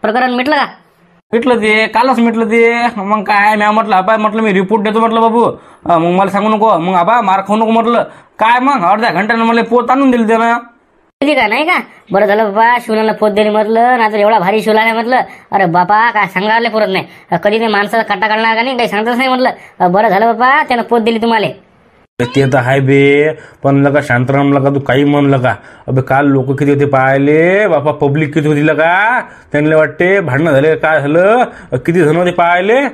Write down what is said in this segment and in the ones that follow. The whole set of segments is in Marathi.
प्रकरण मिटलं का? मिटलं ते कालच मिटलं ते. मग काय मी म्हटलं आबा म्हटलं मी रिपोर्ट देतो म्हटलं बाबू. मग मला सांगू नको मग आबा मार खाऊ नको म्हटलं. काय मग अर्ध्या घंट्यानं मला पोत आणून दिली त्यानं. दिली का नाही का? बरं झालं बाबा शिवण्याला पोत दिली म्हटलं, नाहीतर एवढा भारी शिवला नाही म्हटलं. अरे बाबा काय सांगायला पुरत नाही. कधी ते माणसाला कट्टा काढणार का नाही काही सांगतच नाही म्हटलं. बरं झालं बाबा त्यानं पोत दिली तुम्हाला. ते तर आहे बे, पण लका शांताराम लका तू काही म्हणलं का? अबे काल लोक किती होते पाहिले बापा, पब्लिक किती होती का? त्यांना वाटते भांडणं झाले काय झालं, किती जण होते पाहिले.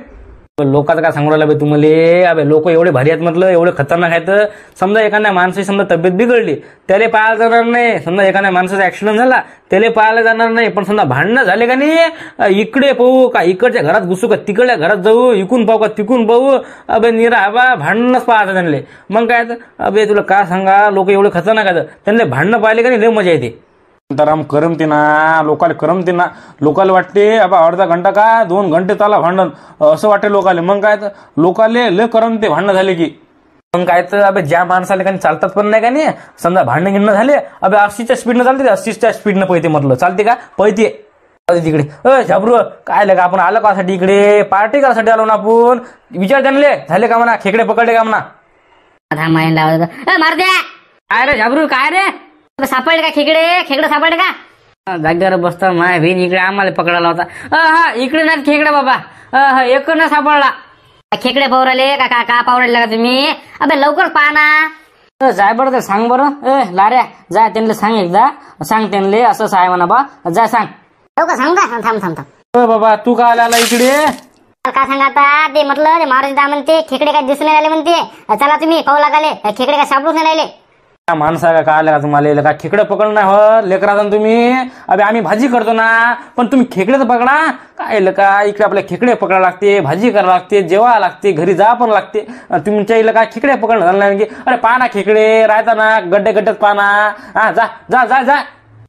लोकांचं काय सांगू राहिलं बे तुम्हाला? अबे लोक एवढे भारी आहेत म्हटलं, एवढे खतरनाक आहेत. समजा एखाद्या माणसाची समजा तब्येत बिघडली त्याला पाहायला जाणार नाही. समजा एखाद्या माणसाचा ऍक्सिडेंट झाला त्याला पाहायला जाणार नाही. पण समजा भांडणं झाले का नाही, इकडे पाहू का इकडच्या घरात घुसू का तिकडल्या घरात जाऊ, इकून पाहू का तिकून पाहू, अबे निरा आबा भांडणच पाहायचं त्यांना. मग काय अबे तुला काय सांगा, लोक एवढे खतरनाक आहेत. त्यांना भांडणं पाहिले का नाही लय मजा येते. शांताराम करमते ना लोकाले, करमते ना लोकाले. वाटते अबा अर्धा घंटा का 2 घंटे चाला भांडण असं वाटते लोकाले. मग काय तर लोकाले लय करमते भांडणं झाले की. मग काय तर अबे ज्या माणसाला काही चालतात पण नाही का नाही, समजा भांडणं गिणणं झाले अबे 80च्या स्पीडनं चालते, 80च्या स्पीडनं पळते म्हटलं. चालते का? पळते तिकडे. झाबरू काय लगा आपण आलं कासाठी इकडे, पार्टी करासाठी आलो ना आपण. विचार त्यांना झाले का म्हणा, खेकडे पकडले का म्हणा. मार द्या. काय रे झाबरू काय रे सापडले का खेकडे? खेकडे सापडले का? जागेवर बसतो माय बहीण इकडे आम्हाला पकडायला होता. हा इकडे नाही खेकडे बाबा, एक न सापडला. खेकडे पावराले का का पावराले का तुम्ही? अबे लवकर पाहा ना. जाय बरं सांग बरं. लाऱ्या जाय त्यांना सांग, एकदा सांग त्यांना असं आहे म्हणा बा. जा सांग लवकर सांग का. थांब थांब थांब बाबा तू का आला इकडे? काय सांगा आता ते म्हटलं ते मारुती दा म्हणते खेकडे काय दिसून नाही राहिले म्हणते. चला तुम्ही पाहू लागाले खेकडे काय सापडून नाही राहिले. माणसा का आलं का तुम्हाला का खेकडे पकडणं हो लेकराचा तुम्ही? अबे आम्ही भाजी करतो ना, पण तुम्ही खेकडे तर पकडा. काय का इकडे आपल्या खेकडे पकडायला लागते, भाजी करायला लागते, जेवा लागते, घरी जा पण लागते. तुमच्या इला काय खेकडे पकडणं झालं नाही की? अरे पाना खेकडे राहता ना गड्डे गड्ड्यात पाना. हा जा जा जा जा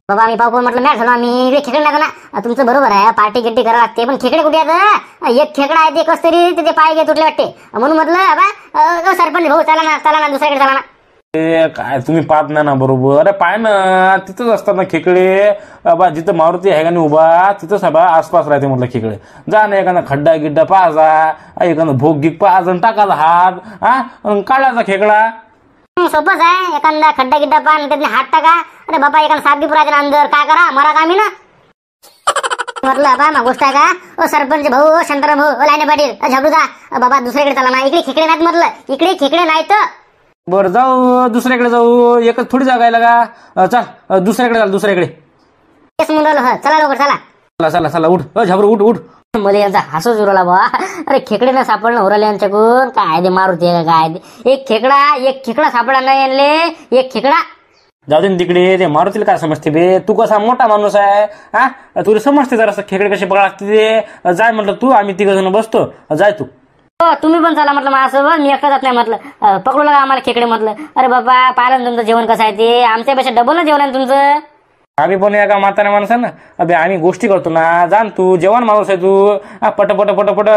बाबा. आम्ही पाहू म्हटलं नाही झालो आम्ही इकडे खेकडे लागला ना. तुमचं बरोबर आहे, पार्टी गिट्टी करावं लागते, पण खेकडे कुठे आहेत? एक खेकडा आहे ते कस तरी ते पाय घे तुटले वाटते. म्हणून म्हटलं बाबा सरपंच भाऊ चला ना दुसऱ्याकडे चला ना. काय तुम्ही पाहत नाही ना बरोबर. अरे पाय ना तिथंच असतात ना खेकडे. बा जिथं मारुती आहे का नाही उभा तिथंच बा आसपास राहते म्हटलं खेकडे. जा ना एखादा खड्डा गिड्डा पाहायचा, एखादा भोग गिक पाहायचा, टाकायचा हात काढायचा खेकडा. सोपंच आहे. एखादा खड्डा गिड्डा पाहा त्यातले हात टाका. अरे बाबा एखादा साप बी पुरायचा अंदर काय करा मरा का आम्ही ना. म्हटलं बा गोष्ट आहे का? सरपंच भाऊ, शांताराम भाऊ, लाईने पाटील, झाबरू जा बाबा दुसऱ्याकडे चला ना. इकडे खेकडे नाहीत म्हटलं, इकडे खेकडे नाहीत. बरं जाऊ दुसऱ्याकडे जाऊ, एकच थोडी जागा आहे का? चल दुसऱ्याकडे चाल दुसऱ्याकडे. चला लवकर चला. चला चला चला उठ झाबरू उठ उठ. मला यांचा हसूच उरला बा. अरे खेकडे ना सापडणं उरले यांच्याकडून. काय ते मारुती आहे काय ते? एक खेकडा सापडा नाही आणले. एक खेकडा जाऊ दे तिकडे. ते मारुतीला काय समजते बे? तू कसा मोठा माणूस आहे हा, तुला समजते जरा खेकडे कसे पकडा लागते ते. जाय म्हटलं तू, आम्ही 3 जण बसतो. जाय तू. तुम्ही पण चला म्हटलं माझ्यासोबत. मी एकटा जात नाही म्हटलं. पकडू लागा आम्हाला खेकडे म्हटलं. अरे बाबा पाहिलं ना तुमचं जेवण कसं आहे ते, आमच्यापेक्षा डबल ना जेवण आहे तुमचं. आम्ही पण या का म्हाताऱ्या माणसानं अबे आम्ही गोष्टी करतो ना. जाण तू, जेवण माणूस आहे तू. पट पट पट पट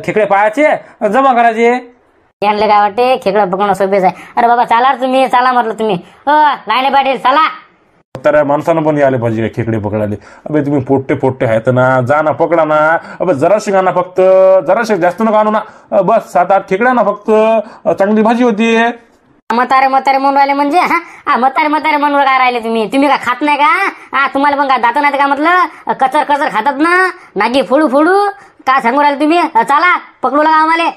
खेकडे पाहायचे जमा करायचे. यांना काय वाटते खेकडं पकडणं सोपेच आहे. अरे बाबा चला तुम्ही, चला म्हटलं तुम्ही. लाईने पाटील चला. तर माणसानं पण यायला पाहिजे खेकडे पकडायला. अबे तुम्ही पोट्टे आहेत ना, जा ना पकडा ना. अबे जराशी ना फक्त, जराशी जास्त नका आणू ना. बस 7-8 खेकड्या ना फक्त, चांगली भाजी होती. म्हातारे म्हणून राहिले म्हणजे म्हातारे म्हणून काय राहिले तुम्ही काय खात नाही का? तुम्हाला पण काय दात नाही का म्हटलं? कचर खातात ना, नागी फोडू काय सांगू राहिले तुम्ही? चला पकडू लागा आम्हाला.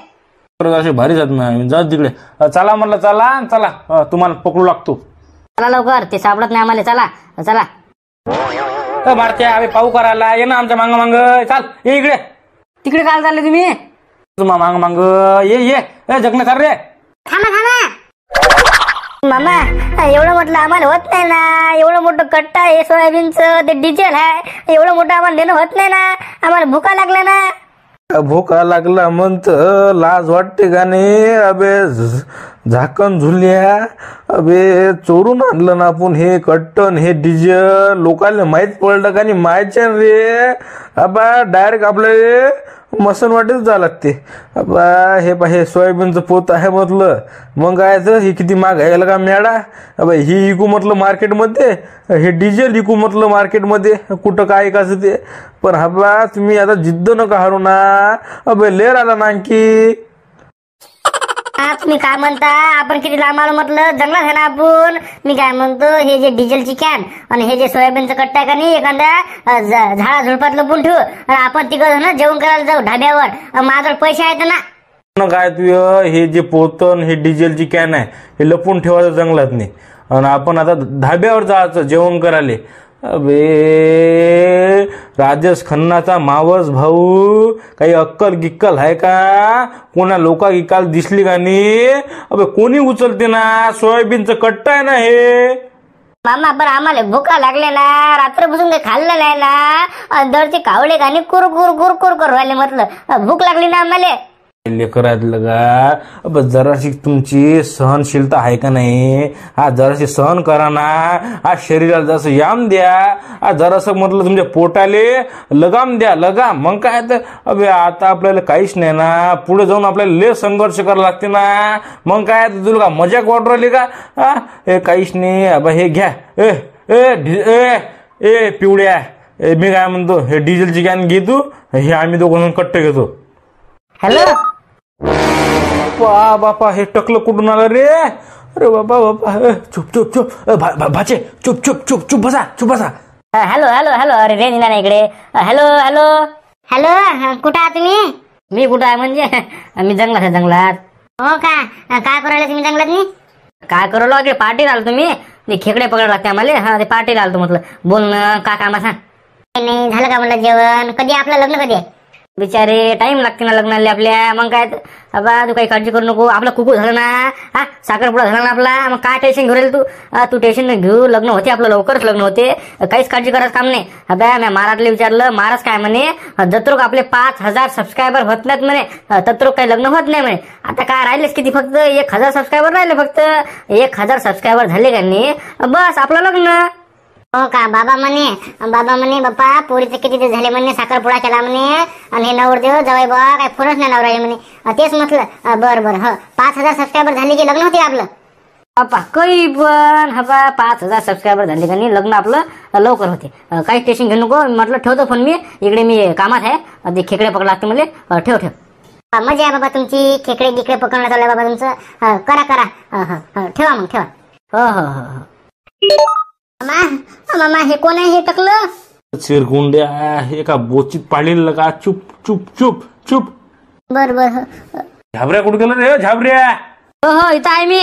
असे भारी जात ना, जात तिकडे. चला म्हटलं चला तुम्हाला पकडू लागतो. चला लवकर, ते सापडत नाही आम्हाला. चला मारते आम्ही पाहू करायला. ये ना आमच्या मांग चाल. ये इकडे. तिकडे काय चालले तुम्ही? तुम्हा मांग ये जगणं कर रे. थांबा मामा, एवढं म्हटलं आम्हाला होत नाही ना. एवढं मोठं कट्टा आहे सोयाबीनचं, ते डिझेल आहे. एवढं मोठं आम्हाला देणं होत नाही ना. आम्हाला भुका लागला ना. भुका लागला म्हणत लाज वाटते का नाही? अबे झाकण झुल्या. अबे चोरून आणलं ना आपण हे कट्टन हे डिझेल. लोकांना माहित पडलं का नाही? माहिती रे. अबा डायरेक्ट आपले मसन वाटेच जावं लागते. बा हे सोयाबीनचं पोत आहे म्हटलं, मग काय तर हे किती महाग आहे का मेळा. अबा ही इकू म्हटलं मार्केटमध्ये, हे डिझेल इकू म्हटलं मार्केटमध्ये, कुठं काय कसं ते. पण बा तुम्ही आता जिद्द नका हारू ना. अबे लेर आला ना आणखी. तुम्ही काय म्हणता, आपण किती लांब आलो म्हटलं, जंगलात आहे ना आपण. मी काय म्हणतो, हे जे डिझेलची कॅन आणि हे जे सोयाबीनचं कट्टा आहे का नाही, एखाद्या झाडा झुडपात लपून ठेवू आणि आपण तिघं ना जेवण करायला जाऊ ढाब्यावर. माझ्यावर पैसे आहेत ना. काय तू हे जे पोतन हे डिझेलची कॅन आहे हे लपून ठेवायचं जंगलात नाही, आणि आपण आता धाब्यावर जायचं जेवण करायला. अबे राजेश खन्नाचा मावस भाऊ, काही अक्कल गिक्कल आहे का. कोणा लोका गिकाल दिसली का नाही. अबे कोणी उचलते ना, सोयाबीनचं कट्टा आहे ना हे. मामा बरं आम्हाला भूका लागले ना, रात्रपासून काही खाल्लेलं आहे ना, अंदरचे कावळे गाणी कुर कुर कुर कुर करू राहिले म्हटलं, भूक लागली ना आम्हाला. लेकरातलं का. अब जराशी तुमची सहनशीलता आहे का नाही. हा जराशी सहन करा ना. हा शरीराला जसं याम द्या, हा जरासं म्हटलं तुमच्या पोटाले लगाम द्या, लगाम. मग काय तर अबे आता आपल्याला काहीच नाही ना, पुढे जाऊन आपल्याला लय संघर्ष करायला लागते ना. मग काय तुला का मजाक वाटू राहिली का. हा हे काहीच नाही. अब हे घ्या. ए ए ए पिवड्या, मी काय म्हणतो, हे डिझेलची कॅन घे तू, हे आम्ही दोघं कट्टे घेतो. हॅलो बापा हे टकलं कुठून आलं रे. अरे बाबा बाबा, चुप चुप चुप. भाचे चुप चुप चुप चुप बसा, चुप बसा. Hello hello hello. अरे रेंज नाही इकडे. Hello hello hello. कुठं आहात तुम्ही. मी कुठं आहे म्हणजे, मी जंगलात आहे, जंगलात. हो का, काय करू राहिले तुम्ही जंगलात मी. काय करू लागले, पार्टी आलो तुम्ही. ते खेकडे पकडायला लागते आम्हाला. हा ते पार्टीला आलो म्हटलं. बोल ना, काय काम सांग. नाही झालं का म्हटलं जेवण. कधी आपलं लग्न कधी आहे. बिचारे टाइम लागते ना लग्नाला आपल्या. मग काय बाबा तू काही काळजी करू नको. आपला कुकू झालं ना, हा साखरपुडा झाला ना आपला. मग काय टेन्शन घेऊ राहील तू. तू टेन्शन न घेऊ. लग्न होते आपलं, लवकरच लग्न होते. काहीच काळजी करायचं काम नाही. आता मी महाराजला विचारलं, महाराज काय म्हणे, जत्रोक आपले 5000 सबस्क्रायबर होत नाहीत म्हणे, तत्रोक काही लग्न होत नाही म्हणे. आता काय राहिलेच किती, फक्त 1000 सबस्क्रायबर राहिले. फक्त 1000 सबस्क्रायबर झाले का नाही, बस आपलं लग्न. हो का. बाबा म्हणे बाप्पा पोरीचे किती दिवस झाले म्हणे, साखरपुडा केला म्हणे, आणि हे नवरदेव जवळ बा काय फोनच नाही लावून राहिले म्हणे. तेच म्हटलं बरं हो 5000 सबस्क्रायबर झाले की लग्न होते आपलं. बापा काही पण हबा 5000 सबस्क्रायबर झाले का नाही, लग्न आपलं लवकर होते. काही टेन्शन घेऊ नको. म्हटलं ठेवतो फोन मी, इकडे मी कामात आहे. ते खेकडे पकड लागते मला. ठेव ठेव. मजा आहे बाबा तुमची. खेकडे गिकडे पकडण्यात आलं बाबा तुमचं. करा ठेवा मग ठेवा. हो हो हो. मामा हे कोण आहे हे टकलं. चिरकुंड्या एका बोचीत पाडलेलं का. चुप चुप चुप चुप. बर बर. झाबऱ्या कुठे गेलं रे झाबऱ्या. हो हो इथं आहे मी.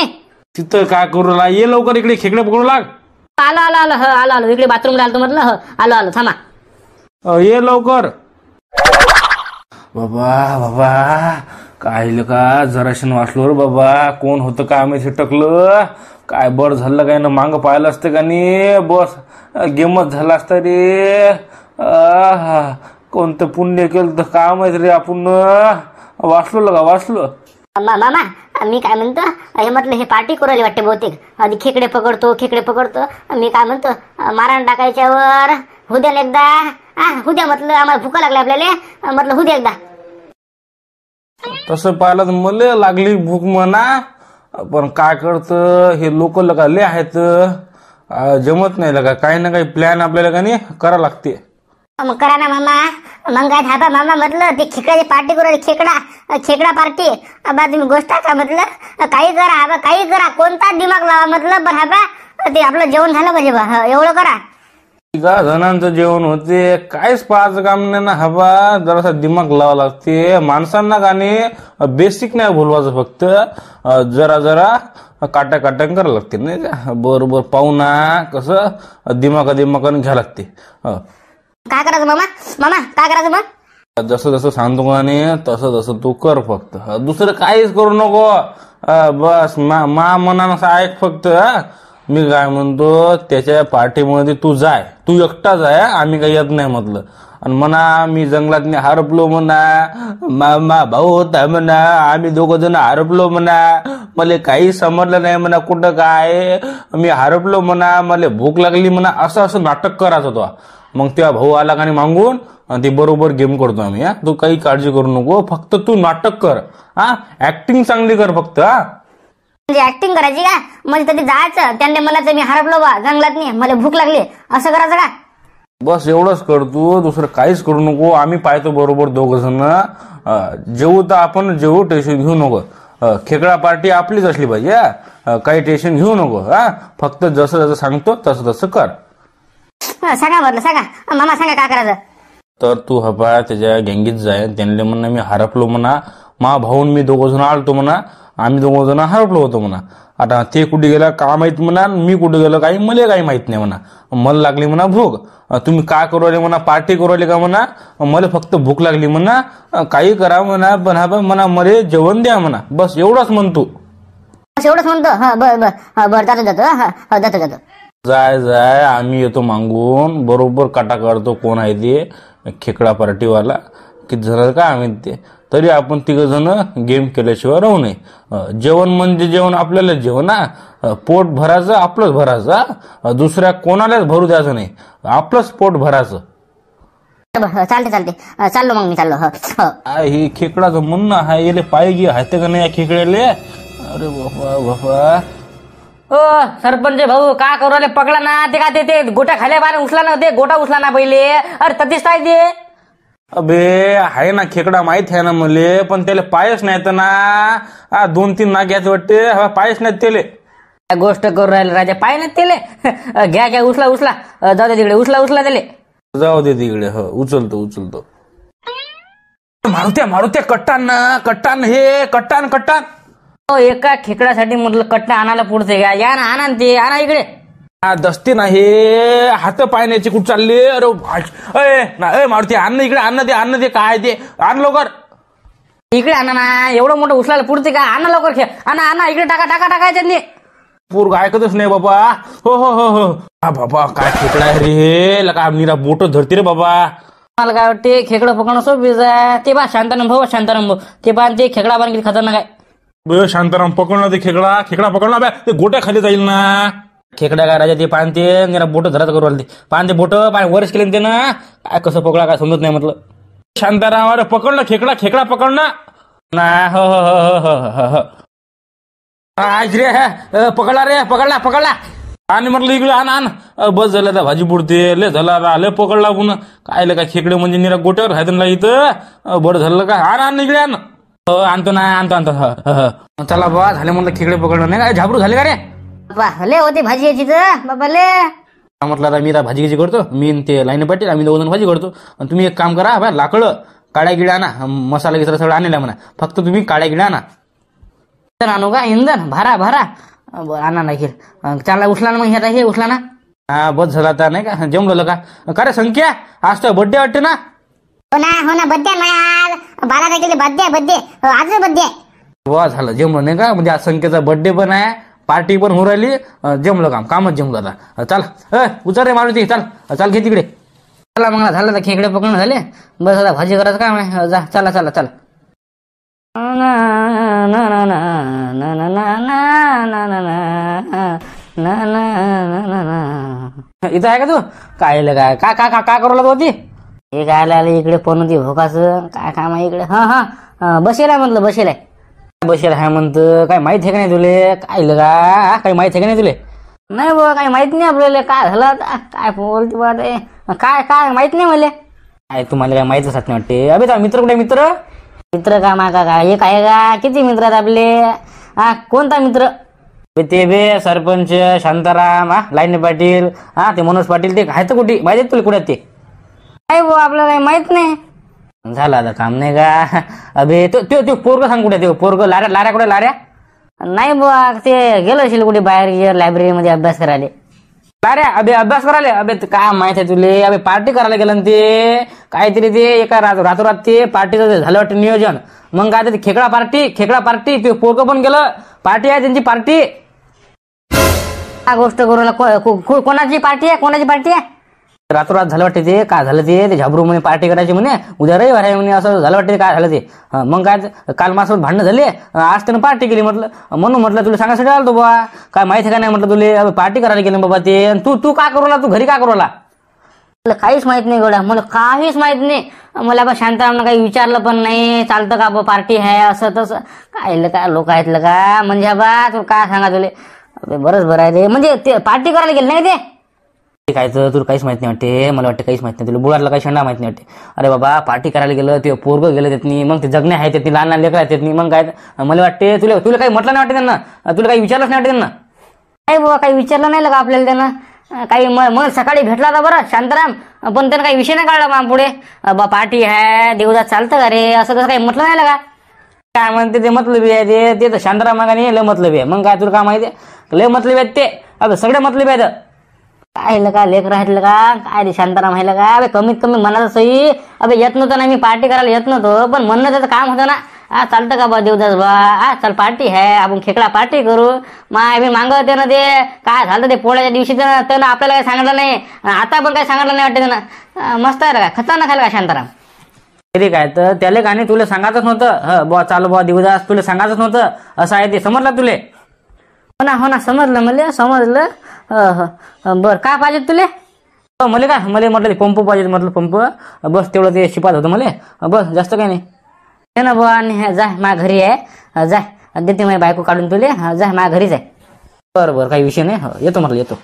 तिथं काय करू लागला. ये लवकर इकडे खेकडे पकडू लाग. आलो आलो आलो. हो आलो आलो. इकडे बाथरूमला आलो म्हटलं. हो आलो आलो. थांबा. ये लवकर. बाबा बाबा काय का जराशन वाचलो रे बाबा. कोण होतं काय माहिती टकलं. काय बरं झालं काय ना, मागं पाहिलं असतं का नाही, बस गेमच झाला असता रे. कोणतं पुण्य केलं तर काय माहिती रे आपण. वाचलो का वाचलो. मामा मी काय म्हणतो, हे म्हटलं हे पार्टी करायला वाटते बहुतेक. आधी खेकडे पकडतो. मी काय म्हणतो, मारण टाकायच्यावर उद्या एकदा. उद्या म्हटलं आम्हाला भूका लागली आपल्याला. म्हटलं उद्या एकदा. तसं पाहिलं तर मला लागली भूक म्हणा. पण काय करतं हे लोक लगा आहेत. जमत नाही लगा. काही ना काही प्लॅन आपल्याला का नाही करा लागते. मग करा ना मामा. मग काय थांबा मामा. म्हटलं ते खेकड्याची पार्टी करू. खेकडा पार्टी. बा तुम्ही गोष्ट का म्हटलं काही करा. काही करा. कोणता दिमाग लावा म्हटलं. पण बा ते आपलं जेवण झालं पाहिजे बा. एवढं करा. जणांचं जेवण होते. काहीच पाहायचं काम नाही ना. हवा जरासा दिमाग लावा लागते. माणसांना का नाही बेसिक नाही बोलवायचं. फक्त जरा जरा काट्या करायला लागते नाही का. बरोबर पाहुणा कसं दिमागाने घ्या लागते. काय करायचं मामा काय करायचं मग. जसं जसं सांगतो का नाही तसं तू कर. फक्त दुसरं काहीच करू नको. बस मा मनानं ऐक फक्त. मी काय म्हणतो त्याच्या पार्टीमध्ये तू जाय. तू एकटा जाय. आम्ही काही येत नाही म्हटलं. आणि म्हणा मी जंगलात हरपलो म्हणा. मामा भाऊ होता म्हणा. आम्ही दोघं जण हरपलो म्हणा. मला काही समजलं नाही म्हणा कुठं काय. मी हरपलो म्हणा. मला भूक लागली म्हणा. असं नाटक करायचं होतं. मग तेव्हा भाऊ आला का मागून आणि ते बरोबर गेम करतो आम्ही. हा, तू काही काळजी करू नको, फक्त तू नाटक कर. हा, ऍक्टिंग चांगली कर फक्त. हा, म्हणजे ऍक्टिंग करायची का? म्हणजे कधी जायचं त्यांनी म्हणायचं मी हरपलो बा जंगलात नाही, मला भूक लागली, असं करायचं का? बस एवढंच कर तू, दुसरं काहीच करू नको. आम्ही पाहतो बरोबर दोघ जण. जेवू तर आपण जेवू, टेन्शन घेऊ नको. खेकडा पार्टी आपलीच असली पाहिजे. काही टेन्शन घेऊ नको. हा, फक्त जसं जसं सांगतो तसं तसं कर. सांगा म्हटलं सांगा, मामा सांगा काय करायचं. तर तू हपा त्याच्या गँगीत जाय, त्यांना म्हणा मी हरपलो म्हणा, मा भाऊन मी दोघं जण आलतो म्हणा, आम्ही दोघं जण हरपलो होतो म्हणा. आता ते कुठे गेला का माहित म्हणा, मी कुठे गेलो काही मला काही माहित नाही म्हणा. मला लागली म्हणा भूक. तुम्ही काय करू राहिले म्हणा, पार्टी करू राहिले का म्हणा, मला फक्त भूक लागली म्हणा. काही करा म्हणा, पण हा म्हणा मला जेवण द्या म्हणा. बस एवढंच म्हणतो. एवढंच म्हणतो. हा बरं जातो जातो. जाय जाय, आम्ही येतो मागून, बरोबर काटा काढतो कोण आहे ते खेकडा पार्टीवाला, किती जण का आम्ही ते. तरी आपण तिघ जण गेम केल्याशिवाय राहू नये. जेवण म्हणजे जेवण आपल्याला जेवण. पोट भरायचं आपलंच भरायचं. दुसऱ्या कोणालाच भरू द्यायचं नाही, आपलंच पोट भरायचं. चालते चाललो मग मी चाललो. ही खेकडाचं म्हणणं आहे, याले पाहिजे हायते का नाही या खेकड्याले. अरे बापा ओ सरपंच भाऊ का करू राहिले, पकडा ना ते. का ते गोट्या खाल्या बाहेर उचला ना, ते गोटा उचला ना पहिले. अरे ततीच काय ते. अबे आहे ना खेकडा माहित आहे ना मले, पण त्याला पायच नाहीत ना. 2-3 नाग्याच वाटते, पायच नाहीत त्याले. काय गोष्ट करू राहिले राजा, पाय ना तेले. घ्या उचला जाऊ दे तिकडे, उचला त्याले. जाऊ दे तिकडे. उचलतो. मारुत्या कट्टान हे कट्टान. एका खेकड्यासाठी म्हटलं कट्टा आणायला पुढचे का? या ना आणा ते, आणा इकडे. दस्ते नाही, हात पायण्याचे कुठं चालले. अरे मारुती अन्न इकडे, अन्न दे काय ते, आण लवकर इकडे आणा ना. एवढं मोठं उचलायला पुढचे का? आणा लवकर आणा इकडे, टाका त्यांनी. पोरग ऐकतच नाही बाबा. हो बाबा काय खेकडा आहे रे, लका मीरा बोट धरते रे बाबा. मला काय वाटते खेकडं पकडणं सोपीच आहे. ते बा शांताराम भाऊ ते बा ते खेकडा बांध किती खतरनाक आहे. शांताराम पकडणार ते खेकडा पकडणार, ते गोट्या खाली जाईल ना. खेकडा काय राजा, ते पानते जरा बोट धरात करू राहिले. पानते बोट वरच केले ते ना. काय कसं पकडा काय समजत नाही म्हटलं. शांताराम अरे पकडलं खेकडा पकडणार ना. हो आज रे पकडला. आणि म्हटलं इकडे आण. बस झालं तर भाजी बुडते, लय झाला लय पकडला पुन्हा. काय खेकडे म्हणजे निरा गोट्यावर खायचं इथं. बरं झालं का, आण इकडे आण. आणतो. चला बा, झाले म्हटलं खेकडे पकडलं नाही. काय झाबरू झाले का रे? लय होती भाजी याची तर बाबा लय. म्हटलं आता मी भाजी कशी करतो, मी ते लाईन पाटील आम्ही 2 जण भाजी करतो. आणि तुम्ही एक काम करा, बा लाकडं काळ्या गिड्या आणा, मसाला गिसरा सगळं आणला म्हणा. फक्त तुम्ही काळ्या गिड्या आणा. आणू का इंधन भरा आणा नाही. चालला उचला ना मग, हे उचला ना. हा बस झाला आता नाही का, जमलं का रे संख्या, आज तर बड्डे वाटते ना. हो ना बड्डे आज 12 तारखेला बड्डे आज बड्डे. वा झालं जमलं नाही का, म्हणजे आज संख्येचा बड्डे पण आहे, पार्टी पण होऊ राहिली. जमलं कामच जमलं आता. चल उचल रे मारुती, चाल घे तिकडे. चला मग झालं तर खेकडे पकडणं झाले. बस आता भाजी करायचं काम आहे. जा चला. इथं आहे का तू? काय करू लागत होती? हे काय आले इकडे पण होती भोकाचं, काय काम आहे इकडे? हा बसेल आहे म्हटलं, बसेल आहे म्हणतं. काय माहित आहे का नाही तुले? काय लगा काही माहित आहे का नाही तुले? नाही बाबा काही माहित नाही आपल्याला. काय झालं आता, काय बोलते बा रे, काय माहित नाही मला. काय तुम्हाला काय माहितच नाही वाटते. अबे तर मित्र कुठे? मित्र का माका काय एक आहे का? किती मित्र आहेत आपले? कोणता मित्र? ते बे सरपंच शांताराम, लाईन पाटील, ते मनोज पाटील, ते आहेत कुठे माहिती तुला? कुठे ते? नाही भाऊ आपल्याला काही माहित नाही. झालं आता काम नाही का? अबे तो पोरग सांग कुठे? ते पोरग लाऱ्या कुठे? लाऱ्या नाही बुवा, ते गेलो असेल कुठे बाहेर लायब्ररी मध्ये अभ्यास करायला. लाऱ्या अबे अभ्यास करायला? अबे काय माहित आहे तुले? अबे पार्टी करायला गेलं ना ते काहीतरी, ते एका रातोरात ते पार्टीचं झालं वाटतं नियोजन. मग काय ते खेकडा पार्टी ते पोरग पण गेलं. पार्टी आहे त्यांची पार्टी. काय गोष्ट करू? कोणाची पार्टी आहे? रातोरात झालं वाटते ते. काय झालं ते झाबरू म्हणे पार्टी करायची म्हणे, उद्या रविवार आहे म्हणे, असं झालं वाटते. काय झालं ते? मग काय काल माझ्यासोबत भांडणं झाले, आज त्यानं पार्टी केली. म्हणून म्हटलं तुला सांगायसाठी आलो बाबा. काय माहिती का नाही म्हटलं तुले? पार्टी करायला गेलं बाबा ते. तू काय करू? तू घरी काय करू? मला काहीच माहित नाही गोड्या, मला काहीच माहित नाही. मला बा शांतारामनं काही विचारलं पण नाही, चालतं का बा पार्टी आहे असं तसं. काय लोक आहेत का म्हणजे बा तू काय सांगा तुले. बरंच बरं आहे रे, म्हणजे ते पार्टी करायला गेले नाही ते काय तर तुला काहीच माहित नाही वाटते. मला वाटतं काहीच माहित नाही तुला, बुडाला काही शंडा माहित नाही वाटते. अरे बाबा पार्टी करायला गेलं ते पोरगं गेलं त्यातनी, मग ते जगणे आहे त्यातनी, लहान लहान लेकरं आहेत त्यातनी. मग काय मला वाटते तुला काही म्हटलं नाही वाटते त्यांना, तुला काही विचारलंच नाही वाटते त्यांना. काय बाबा काही विचारलं नाही का आपल्याला त्यांना काही. मग सकाळी भेटला होता बरं शांताराम, पण त्यानं काही विषय नाही काढला मग पुढे. बा पार्टी आहे देवदास चालतं का रे असं तसं काही म्हटलं नाही का. काय म्हणते ते मतलबी आहे ते तर शांताराम मागाने लय मतलबी आहे. मग काय तुला काय माहिती आहे, लय मतलबी आहेत ते. अबे सगळे मतलबी आहेत. काय का लेकर आहेत का काय रे शांताराम आहे का. अबे कमीत कमी मनाचं सही. अबे येत नव्हतं ना मी पार्टी करायला येत नव्हतो, पण म्हणणं त्याचं काम होतं ना. चालतं का बा देवदास बा, चल पार्टी आहे आपण खेकडा पार्टी करू. मी मागवते ना ते काय झालं ते पोळ्याच्या दिवशी त्यानं आपल्याला काही सांगितलं नाही, आता पण काही सांगितलं नाही वाटते त्यानं. मस्त आहे का खतरनाक आहे का शांताराम. ते काय तर त्याला का नाही तुला सांगायचंच नव्हतं. बुवा चालू बुवा देवदास तुला सांगायचंच नव्हतं असं आहे ते, समजलं तुले. हो ना समजलं मला समजलं. बरं काय पाहिजे तुले. मला काय मला म्हटलं ते पंप पाहिजे म्हटलं पंप. बस तेवढं ते शिपात होतं मला, बस जास्त काही नाही. हे ना बुवा आणि जाय माझ्या घरी आहे, जाय देते माझी बायको काढून तुले, जाय माझ्या घरीच आहे. बरं काही विषय नाही, येतो म्हटलं येतो.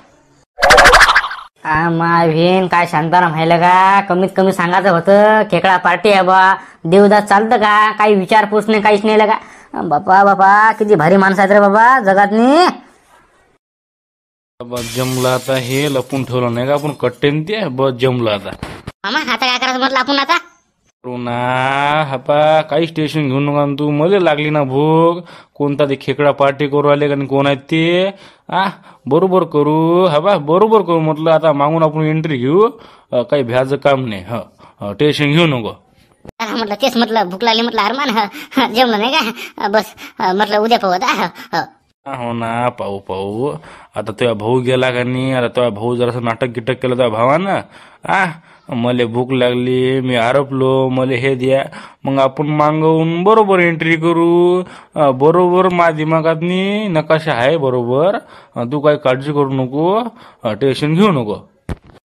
मावीन काय शांताराम व्हायला का कमीत कमी सांगायचं होतं खेकडा पार्टी आहे बा देवदास चालतं का. काही विचारपूस नाही काहीच नाही का. बापा किती भारी माणसं आहेत रे बाबा जगातनी. जमलं आता हे लपून ठेवलं नाही का आपण कट्टेन ते बस जमलं आता. मामा आता काय करायचं म्हटलं आपण आता. ना हापा काही स्टेशन घेऊन नका तू, मला लागली ना भूक. कोणता ते खेकडा पार्टी करू आले का कोण आहेत ते. बरोबर करू हाबा बरोबर करू म्हटलं. आता मागून आपण एंट्री घेऊ, काही भ्याचं काम नाही. टेन्शन घेऊ नको. म्हटलं तेच म्हटलं भूक लागली म्हटलं अरमान जेवलं नाही का. बस म्हटलं उद्या पाहू आता. हो ना पाहू आता तुझ्या भाऊ गेला का नाही. आता तुझ्या भाऊ जरासं नाटक गिटक केलं तुझ्या भावानं. मला भूक लागली मी हरपलो मला हे द्या, मग आपण मागवून बरोबर एंट्री करू. बरोबर माझ्या दिमागातनी नकाशा आहे बरोबर. तू काही काळजी करू नको, टेन्शन घेऊ नको.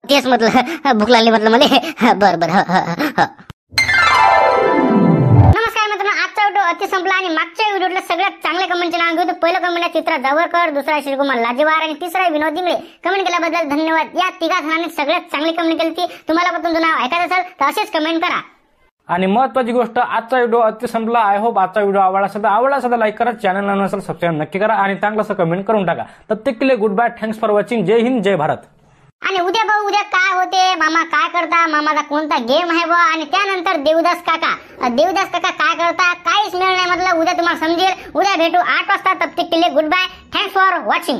तेच म्हटलं भूक लागली म्हटलं मला. बरं नमस्कार मित्रांनो, आजचा व्हिडिओ अति संपला आणि मागच्या व्हिडिओला सगळ्यात चांगल्या कमेंटचे नाव घेऊ. पहिलं कमेंट आहे चित्रा जावरकर, दुसरा श्रीकुमार लाजेवार आणि तिसरा विनोद दिंगळे. कमेंट केल्याबद्दल धन्यवाद. या तिघा जणांनी सगळ्यात चांगली कमेंट केली ती. तुम्हाला पण तुमचं नाव ऐकायचं असेल तर असेच कमेंट करा. आणि महत्वाची गोष्ट आजचा व्हिडिओ अति संपला. आय होप आजचा व्हिडिओ आवडला असेल लाईक करा, चॅनलला नसेल सबस्क्राईब नक्की करा आणि चांगलं कमेंट करून टाका. प्रत्येक केले good bye, thanks for watching. जय हिंद जय भारत. आणि उद्या भाऊ उद्या काय होते, मामा काय करता, मामाचा कोणता गेम आहे बा, आणि त्यानंतर देवदास काका काय करता काहीच मिळणार नाही म्हटलं. उद्या तुम्हाला समजेल. उद्या भेटू 8 वाजता. तब तक के लिए good bye, thanks for watching.